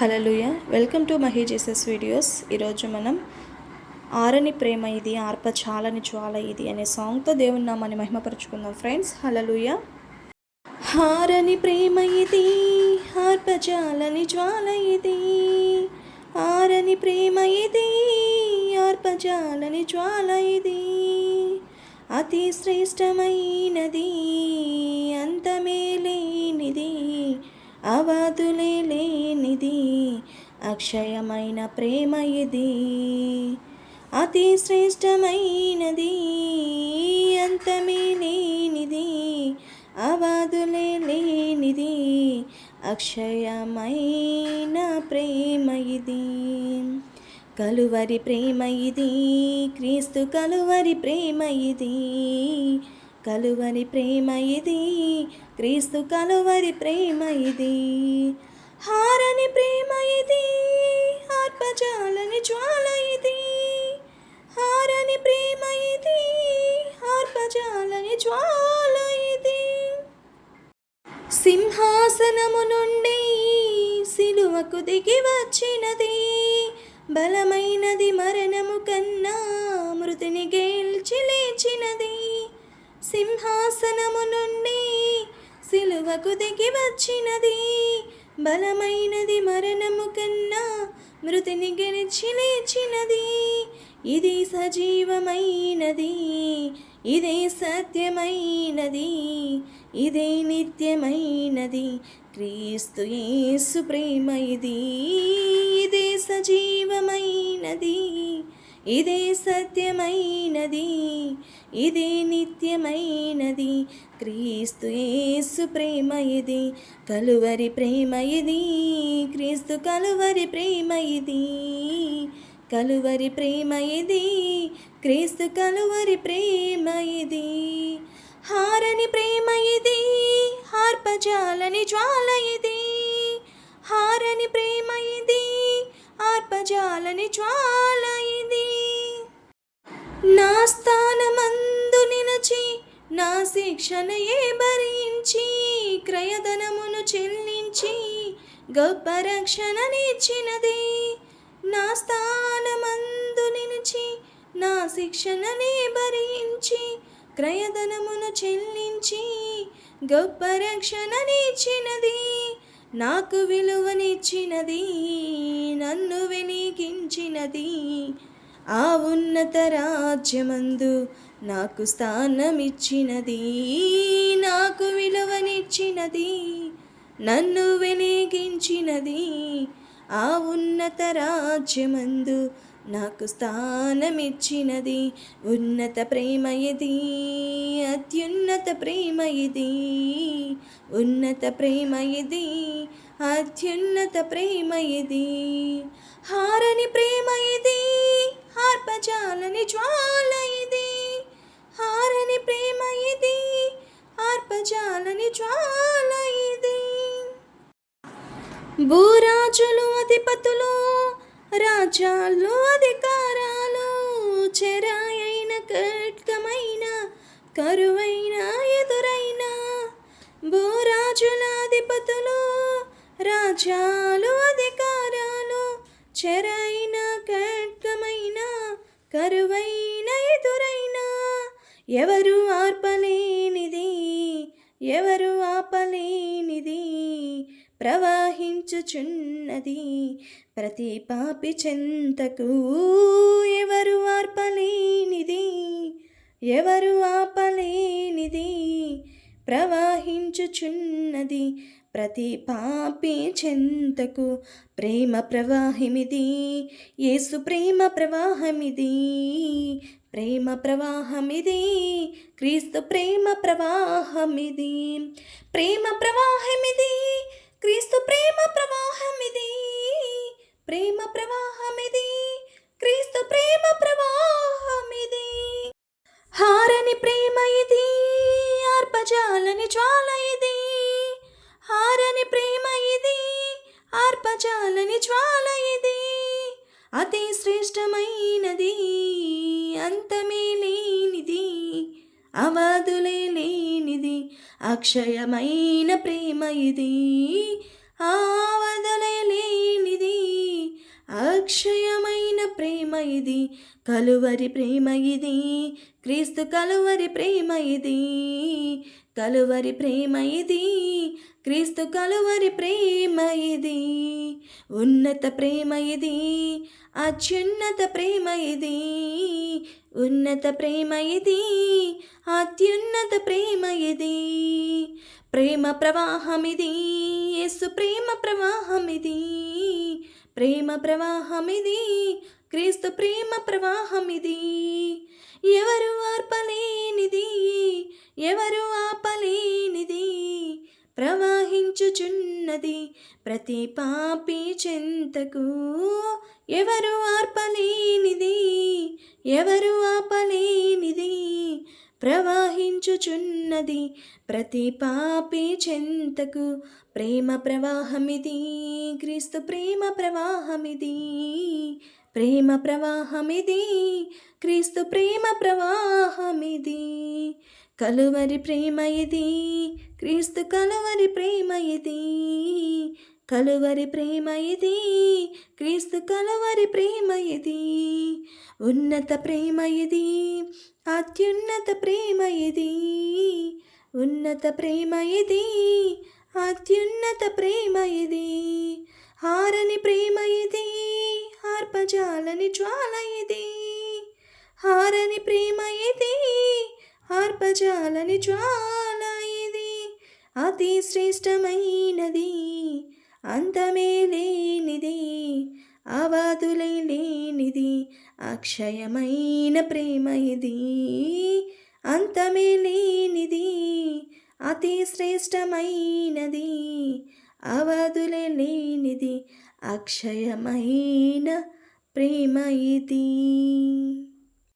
Hallelujah. Welcome to Mahi Jesus videos. ఈరోజు మనం ఆరని ప్రేమ ఇది, ఆర్పచాలని జ్వాల ఇది అనే సాంగ్తో దేవుని నామాన్ని మహిమపరుచుకుందాం ఫ్రెండ్స్. హల్లెలూయా. ఆరని ప్రేమ ఇది, ఆర్పచాలని జ్వాల ఇది, ఆరని ప్రేమ ఇది, ఆర్పచాలని జ్వాల ఇది, అతి శ్రేష్టమైనది, అంతమే లేనిది, అవధులే లేనిది, అక్షయమైన ప్రేమ ఇది, అతి శ్రేష్టమైనది, అంతమే లేనిది, అవధులే లేనిది, అక్షయమైన ప్రేమ ఇది. కలువరి ప్రేమ ఇది, క్రీస్తు కలువరి ప్రేమ ఇది, కలువరి ప్రేమ ఇది, క్రీస్తు కలువరి ప్రేమ ఇది, హారని ప్రేమ ఇది, ఆర్పజాలని జ్వాల ఇది, హారని ప్రేమ ఇది, ఆర్పజాలని జ్వాల ఇది. సింహాసనము నుండి సిలువకు దిగి వచ్చినది, బలమైనది మరణము కన్నా మృతిని గెలిచి లేచినది. సింహాసనము నుండి సిలువకు దిగి వచ్చినది, బలమైనది మరణము కన్నా మృతిని గెలిచి లేచినది. ఇది సజీవమైనది, ఇదే సత్యమైనది, ఇదే నిత్యమైనది, క్రీస్తు యేసు ప్రేమ ఇది. ఇదే సజీవమైనది, ఇదే సత్యమైనది, ఇదే నిత్యమైనది, క్రీస్తు యేసు ప్రేమ ఇది. కలువరి ప్రేమ ఇది, క్రీస్తు కలువరి ప్రేమ ఇది, కలువరి ప్రేమ ఇది, క్రీస్తు కలువరి ప్రేమ ఇది. హారని ప్రేమ ఇది, ఆర్పజాలని జ్వాల ఇది, హారని ప్రేమ ఇది, ఆర్పజాలని జ్వాల ఇది. నా స్థానమందు నిలచి నా శిక్షణయే భరించి, క్రయధనమును చెల్లించి గొప్ప రక్షణనిచ్చినది. నా స్థానమందు నిలిచి నా శిక్షణనే భరించి, క్రయధనమును చెల్లించి గొప్ప రక్షణనిచ్చినది. నాకు విలువనిచ్చినది, నన్ను వెలిగించినది, ఆ ఉన్నత రాజ్యమందు నాకు స్థానమిచ్చినది. నాకు విలువనిచ్చినది, నన్ను వెలిగించినది, ఆ ఉన్నత రాజ్యమందు నాకు స్థానమిచ్చినది. ఉన్నత ప్రేమ ఇది, అత్యున్నత ప్రేమ ఇది, ఉన్నత ప్రేమ ఇది, అత్యున్నత ప్రేమ ఇది. హారని ప్రేమ ఇది, ఆర్పజాలని జ్వాల ఇది, హారని ప్రేమ ఇది, ఆర్పజాలని జ్వాల ఇది. భూరాజులు అధిపతులు, రాజ్యాలు అధికారాలు, చెరాయైన ఖడ్గమైన కరువైన ఎదురైన, భూరాజుల అధిపతులు, రాజ్యాలు అధికారాలు, చెరైన ఖడ్గమైన కరువైన ఎదురైన, ఎవరు ఆర్పలేనిది, ఎవరు ఆపలేనిది, ప్రవహించుచున్నది ప్రతి పాపి చెంతకు. ఎవరు ఆర్పలేనిది, ఎవరు ఆపలేనిది, ప్రవహించుచున్నది ప్రతి పాపి చెంతకు. ప్రేమ ప్రవాహమిది, యేసు ప్రేమ ప్రవాహమిది, ప్రేమ ప్రవాహమిది, క్రీస్తు ప్రేమ ప్రవాహమిది, ప్రేమ ప్రవాహమిది, క్రీస్తు ప్రేమ ప్రవాహమిది, ప్రేమ ప్రవాహమిది, క్రీస్తు ప్రేమ ప్రవాహమిది. హారని ప్రేమ ఇది, ఆర్పజాలని జ్వాల ఇది, హారని ప్రేమ ఇది, ఆర్పజాలని జ్వాల ఇది, అతి శ్రేష్టమైనది, అంతమే లేనిది, అవధులే లేనిది, అక్షయమైన ప్రేమ ఇది, అవధులే లేనిది, అక్షయమైన ప్రేమ ఇది, కలువరి ప్రేమ ఇది, క్రీస్తు కలువరి ప్రేమ ఇది, కలువరి ప్రేమ ఇది, క్రీస్తు కలువరి ప్రేమ ఇది. ఉన్నత ప్రేమ ఇది, అత్యున్నత ప్రేమ ఇది, ఉన్నత ప్రేమ ఇది, అత్యున్నత ప్రేమ ఇది. ప్రేమ ప్రవాహమిది, యేసు ప్రేమ ప్రవాహమిది, ప్రేమ ప్రవాహమిది, క్రీస్తు ప్రేమ ప్రవాహమిది. ఎవరు ఆర్పలేనిది, ఎవరు ఆపలేనిది, ప్రవహించుచున్నది ప్రతి పాపి చెంతకు. ఎవరు ఆర్పలేనిది, ఎవరు ఆపలేనిది, ప్రవహించుచున్నది ప్రతి పాపి చెంతకు. ప్రేమ ప్రవాహమిది, క్రీస్తు ప్రేమ ప్రవాహమిది, ప్రేమ ప్రవాహమిది, క్రీస్తు ప్రేమ ప్రవాహమిది. కలువరి ప్రేమ ఇది, క్రీస్తు కలువరి ప్రేమ ఇది, కలువరి ప్రేమ ఇది, క్రీస్తు కలువరి ప్రేమ ఇది. ఉన్నత ప్రేమ ఇది, అత్యున్నత ప్రేమ ఇది, ఉన్నత ప్రేమ ఇది, అత్యున్నత ప్రేమ ఇది. హారని ప్రేమ ఇది, ఆర్పజాలని జ్వాల ఇది, హారని ప్రేమ ఇది, ఆర్పజాలని జ్వాల ఇది. అతి శ్రేష్టమైనది, అంతమే లేనిది, అవధులే లేనిది, అక్షయమైన ప్రేమ ఇది, అంతమే లేనిది, అతి శ్రేష్టమైనది, అవధులే లేనిది, అక్షయమైన ప్రేమ ఇది.